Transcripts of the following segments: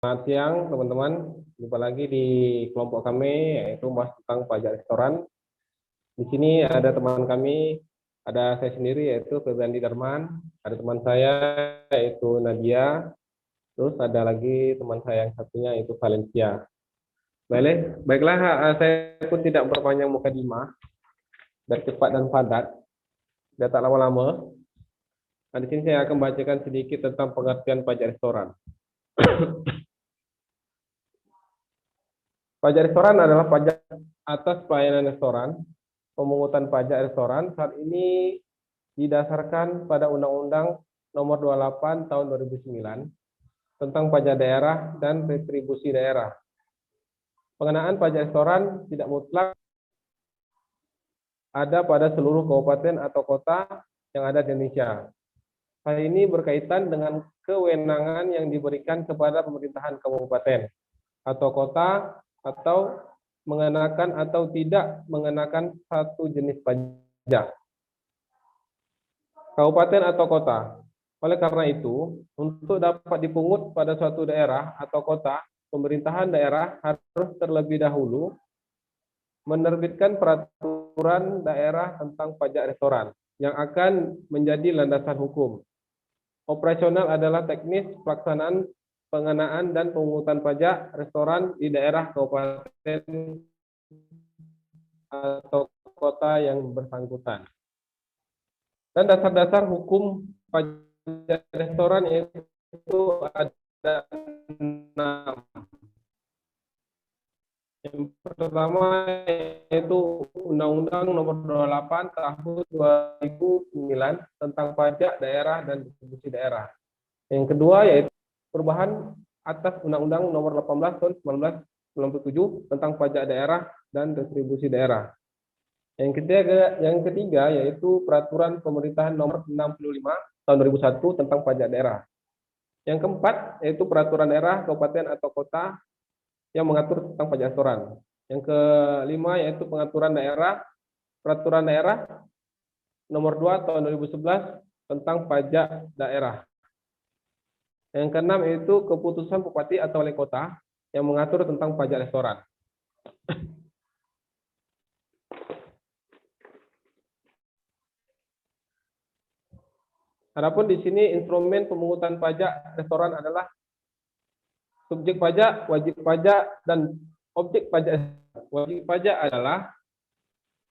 Selamat siang teman-teman, jumpa lagi di kelompok kami yaitu bahas tentang pajak restoran. Di sini ada teman kami, ada saya sendiri yaitu Febriandi Darman, ada teman saya yaitu Nadia, terus ada lagi teman saya yang satunya yaitu Valencia. Baiklah, saya pun tidak berpanjang mukadimah, biar cepat dan padat, tidak tak lama-lama. Nah, di sini saya akan bacakan sedikit tentang pengertian pajak restoran. Pajak restoran adalah pajak atas pelayanan restoran. Pemungutan pajak restoran saat ini didasarkan pada Undang-Undang Nomor 28 Tahun 2009 tentang pajak daerah dan retribusi daerah. Pengenaan pajak restoran tidak mutlak ada pada seluruh kabupaten atau kota yang ada di Indonesia. Hal ini berkaitan dengan kewenangan yang diberikan kepada pemerintahan kabupaten atau kota atau mengenakan atau tidak mengenakan satu jenis pajak. Kabupaten atau kota. Oleh karena itu, untuk dapat dipungut pada suatu daerah atau kota, pemerintahan daerah harus terlebih dahulu menerbitkan peraturan daerah tentang pajak restoran yang akan menjadi landasan hukum. Operasional adalah teknis pelaksanaan pengenaan dan pemungutan pajak restoran di daerah kabupaten atau kota yang bersangkutan. Dan dasar-dasar hukum pajak restoran itu ada 6. Yang pertama yaitu Undang-Undang Nomor 28 Tahun 2009 tentang pajak daerah dan distribusi daerah. Yang kedua yaitu perubahan atas Undang-Undang Nomor 18 Tahun 1997 tentang pajak daerah dan distribusi daerah. Yang ketiga yaitu Peraturan Pemerintahan Nomor 65 Tahun 2001 tentang pajak daerah. Yang keempat yaitu Peraturan Daerah, Kabupaten atau Kota yang mengatur tentang pajak restoran. Yang kelima yaitu Peraturan Daerah Nomor 2 Tahun 2011 tentang pajak daerah. Yang keenam yaitu keputusan Bupati atau Wali Kota yang mengatur tentang pajak restoran. Adapun di sini instrumen pemungutan pajak restoran adalah subjek pajak, wajib pajak, dan objek pajak. Wajib pajak adalah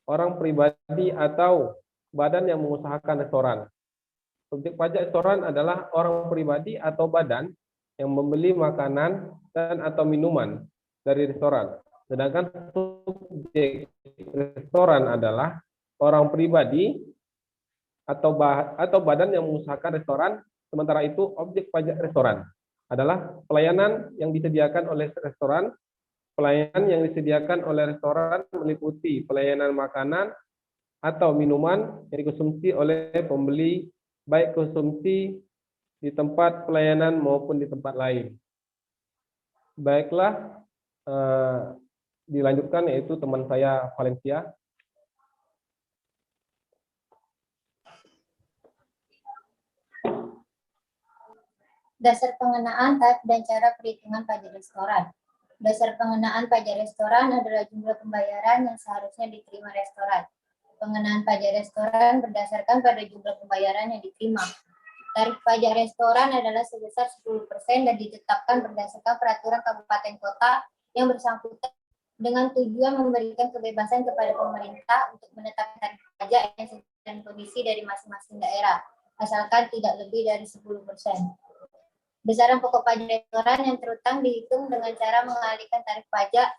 orang pribadi atau badan yang mengusahakan restoran. Subjek pajak restoran adalah orang pribadi atau badan yang membeli makanan dan atau minuman dari restoran. Sedangkan subjek restoran adalah orang pribadi atau badan yang mengusahakan restoran. Sementara itu objek pajak restoran adalah pelayanan yang disediakan oleh restoran. Pelayanan yang disediakan oleh restoran meliputi pelayanan makanan atau minuman yang dikonsumsi oleh pembeli, baik konsumsi di tempat pelayanan maupun di tempat lain. Baiklah, dilanjutkan yaitu teman saya Valencia. Dasar pengenaan, tarif dan cara perhitungan pajak restoran. Dasar pengenaan pajak restoran adalah jumlah pembayaran yang seharusnya diterima restoran. Pengenaan pajak restoran berdasarkan pada jumlah pembayaran yang diterima. Tarif pajak restoran adalah sebesar 10% dan ditetapkan berdasarkan peraturan kabupaten kota yang bersangkutan dengan tujuan memberikan kebebasan kepada pemerintah untuk menetapkan tarif pajak yang sesuai dengan kondisi dari masing-masing daerah, asalkan tidak lebih dari 10%. Besaran pokok pajak restoran yang terutang dihitung dengan cara mengalihkan tarif pajak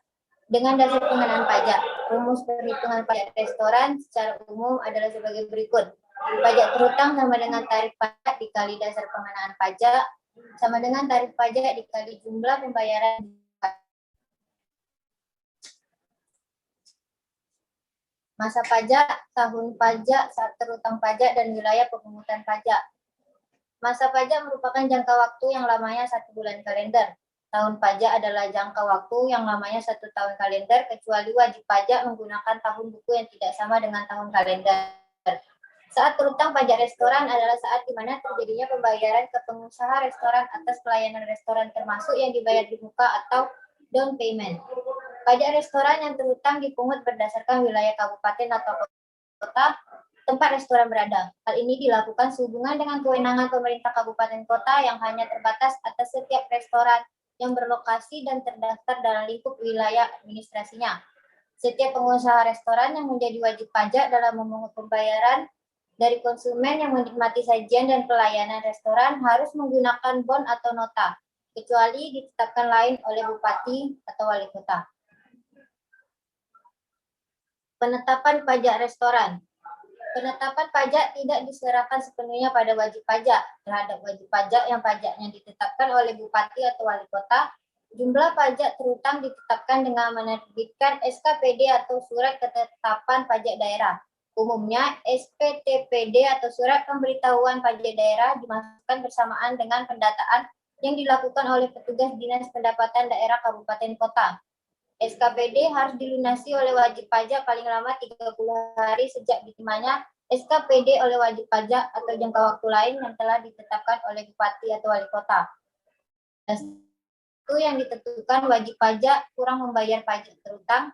dengan dasar pengenaan pajak. Rumus perhitungan pajak restoran secara umum adalah sebagai berikut. Pajak terutang sama dengan tarif pajak dikali dasar pengenaan pajak sama dengan tarif pajak dikali jumlah pembayaran. Masa pajak, tahun pajak, saat terutang pajak, dan wilayah pemungutan pajak. Masa pajak merupakan jangka waktu yang lamanya 1 bulan kalender. Tahun pajak adalah jangka waktu yang lamanya 1 tahun kalender, kecuali wajib pajak menggunakan tahun buku yang tidak sama dengan tahun kalender. Saat terutang pajak restoran adalah saat di mana terjadinya pembayaran ke pengusaha restoran atas pelayanan restoran termasuk yang dibayar di muka atau down payment. Pajak restoran yang terutang dipungut berdasarkan wilayah kabupaten atau kota tempat restoran berada. Hal ini dilakukan sehubungan dengan kewenangan pemerintah kabupaten kota yang hanya terbatas atas setiap restoran yang berlokasi dan terdaftar dalam lingkup wilayah administrasinya. Setiap pengusaha restoran yang menjadi wajib pajak dalam memungut pembayaran dari konsumen yang menikmati sajian dan pelayanan restoran harus menggunakan bon atau nota, kecuali ditetapkan lain oleh bupati atau wali kota. Penetapan pajak restoran. Penetapan pajak tidak diserahkan sepenuhnya pada wajib pajak. Terhadap wajib pajak yang pajaknya ditetapkan oleh bupati atau wali kota, jumlah pajak terutang ditetapkan dengan menerbitkan SKPD atau surat ketetapan pajak daerah. Umumnya, SPTPD atau surat pemberitahuan pajak daerah dimasukkan bersamaan dengan pendataan yang dilakukan oleh petugas Dinas Pendapatan Daerah Kabupaten Kota. SKPD harus dilunasi oleh wajib pajak paling lama 30 hari sejak diterimanya SKPD oleh wajib pajak atau jangka waktu lain yang telah ditetapkan oleh bupati atau wali kota. Itu yang ditentukan wajib pajak kurang membayar pajak terutang.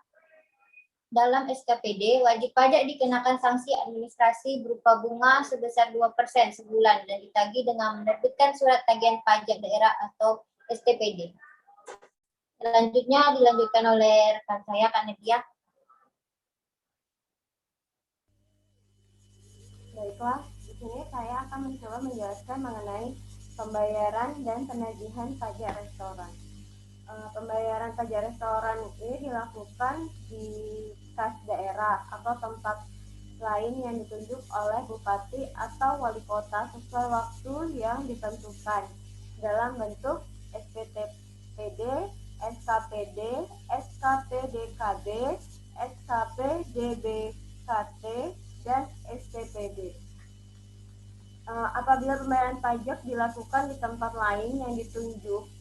Dalam SKPD, wajib pajak dikenakan sanksi administrasi berupa bunga sebesar 2% sebulan dan ditagih dengan menerbitkan surat tagihan pajak daerah atau STPD. Selanjutnya dilanjutkan oleh rekan saya, Kak Netia. Baiklah, di sini saya akan mencoba menjelaskan mengenai pembayaran dan penagihan pajak restoran. Pembayaran pajak restoran ini dilakukan di kas daerah atau tempat lain yang ditunjuk oleh bupati atau wali kota sesuai waktu yang ditentukan dalam bentuk SPTPD, SKPD, SKPDKB, SKPDBKT, dan STPD. Apabila pembayaran pajak dilakukan di tempat lain yang ditunjuk,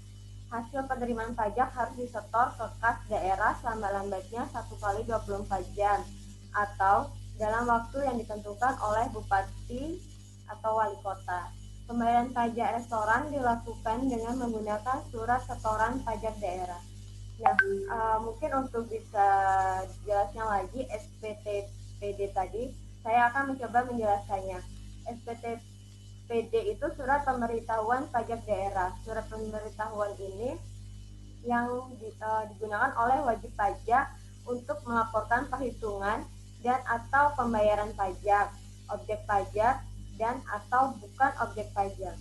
hasil penerimaan pajak harus disetor ke kas daerah selambat-lambatnya 1 kali 24 jam atau dalam waktu yang ditentukan oleh bupati atau wali kota. Pembayaran pajak restoran dilakukan dengan menggunakan surat setoran pajak daerah. Nah, mungkin untuk bisa jelasnya lagi SPTPD tadi, saya akan mencoba menjelaskannya. SPTPD itu surat pemberitahuan pajak daerah. Surat pemberitahuan ini yang digunakan oleh wajib pajak untuk melaporkan perhitungan dan atau pembayaran pajak, objek pajak dan atau bukan objek pajak,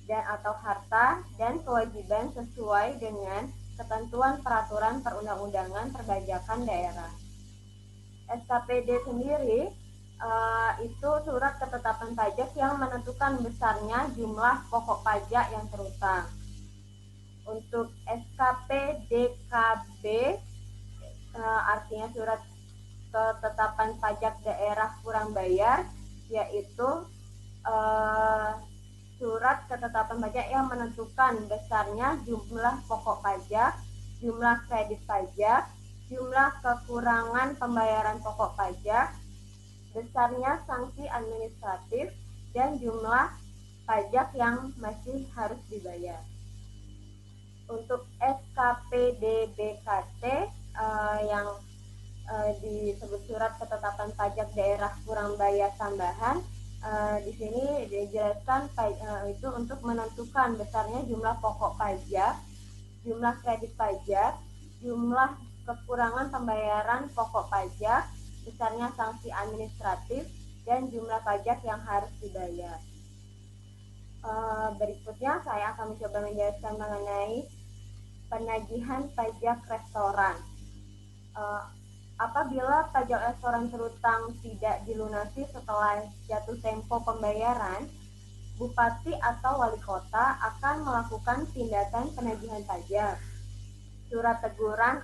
dan atau harta dan kewajiban sesuai dengan ketentuan peraturan perundang-undangan perpajakan daerah. SKPD sendiri itu surat ketetapan pajak yang menentukan besarnya jumlah pokok pajak yang terutang. Untuk SKPDKB artinya surat ketetapan pajak daerah kurang bayar, yaitu surat ketetapan pajak yang menentukan besarnya jumlah pokok pajak, jumlah kredit pajak, jumlah kekurangan pembayaran pokok pajak, besarnya sanksi administratif, dan jumlah pajak yang masih harus dibayar. Untuk SKPDBKT yang disebut surat ketetapan pajak daerah kurang bayar tambahan, di sini dijelaskan itu untuk menentukan besarnya jumlah pokok pajak, jumlah kredit pajak, jumlah kekurangan pembayaran pokok pajak, besarnya sanksi administratif, dan jumlah pajak yang harus dibayar. Berikutnya saya akan mencoba menjelaskan mengenai penagihan pajak restoran. Apabila pajak restoran terutang tidak dilunasi setelah jatuh tempo pembayaran, bupati atau wali kota akan melakukan tindakan penagihan pajak. Surat teguran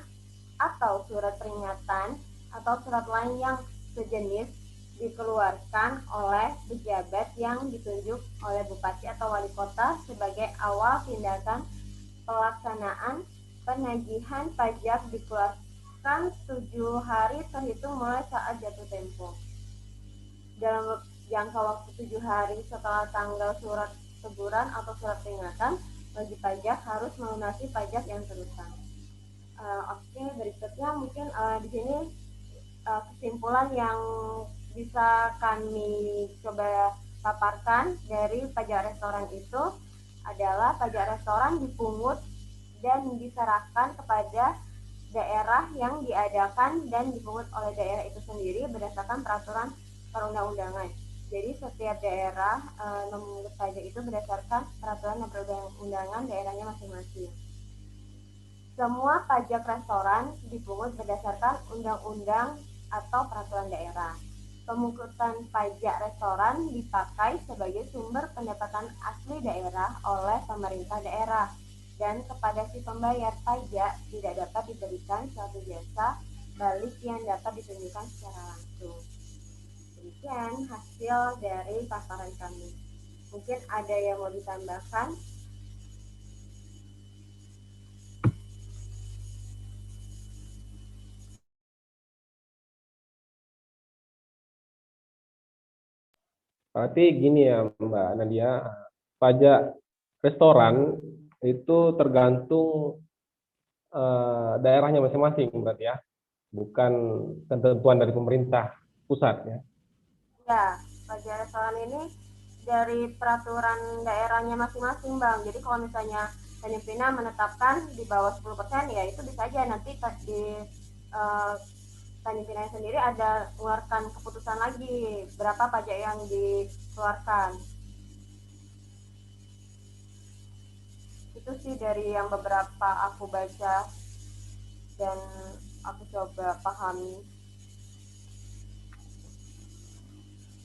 atau surat peringatan atau surat lain yang sejenis dikeluarkan oleh pejabat yang ditunjuk oleh bupati atau wali kota sebagai awal tindakan pelaksanaan penagihan pajak dikeluarkan 7 hari terhitung mulai saat jatuh tempo. Dalam jangka waktu 7 hari setelah tanggal surat teguran atau surat peringatan, wajib pajak harus melunasi pajak yang terutang. Oke, berikutnya mungkin di sini kesimpulan yang bisa kami coba paparkan dari pajak restoran itu adalah pajak restoran dipungut dan diserahkan kepada daerah yang diadakan dan dipungut oleh daerah itu sendiri berdasarkan peraturan perundang-undangan. Jadi setiap daerah memungut pajak itu berdasarkan peraturan dan perundang-undangan daerahnya masing-masing. Semua pajak restoran dipungut berdasarkan undang-undang atau peraturan daerah. Pemungutan pajak restoran dipakai sebagai sumber pendapatan asli daerah oleh pemerintah daerah, dan kepada si pembayar pajak tidak dapat diberikan suatu jasa balik yang dapat ditunjukkan secara langsung. Demikian hasil dari paparan kami. Mungkin ada yang mau ditambahkan? Berarti gini ya Mbak Nadia, pajak restoran itu tergantung daerahnya masing-masing berarti ya, bukan ketentuan dari pemerintah pusat ya. Ya, pajak restoran ini dari peraturan daerahnya masing-masing, Bang. Jadi kalau misalnya Tanjung Pinang menetapkan di bawah 10%, ya itu bisa aja nanti di Tanjung Pinang sendiri ada mengeluarkan keputusan lagi berapa pajak yang dikeluarkan. Itu sih dari yang beberapa aku baca dan aku coba pahami.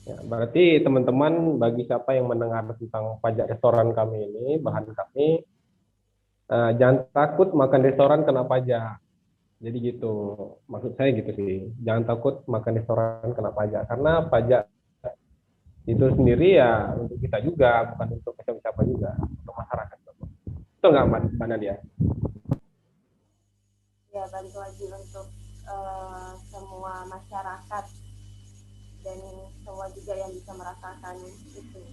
Ya, berarti teman-teman, bagi siapa yang mendengar tentang pajak restoran kami ini, bahan kami, jangan takut makan restoran kena pajak. Jadi gitu, maksud saya gitu sih. Jangan takut makan restoran kena pajak, karena pajak itu sendiri ya untuk kita juga, bukan untuk siapa-siapa juga, untuk masyarakat. Betul nggak Mbak Nadia? Ya, balik lagi untuk semua masyarakat dan semua juga yang bisa merasakan itu.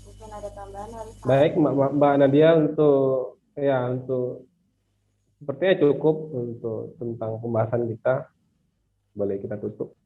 Mungkin ada tambahan dari saya. Baik Mbak Nadia, untuk sepertinya cukup untuk tentang pembahasan kita. Boleh kita tutup.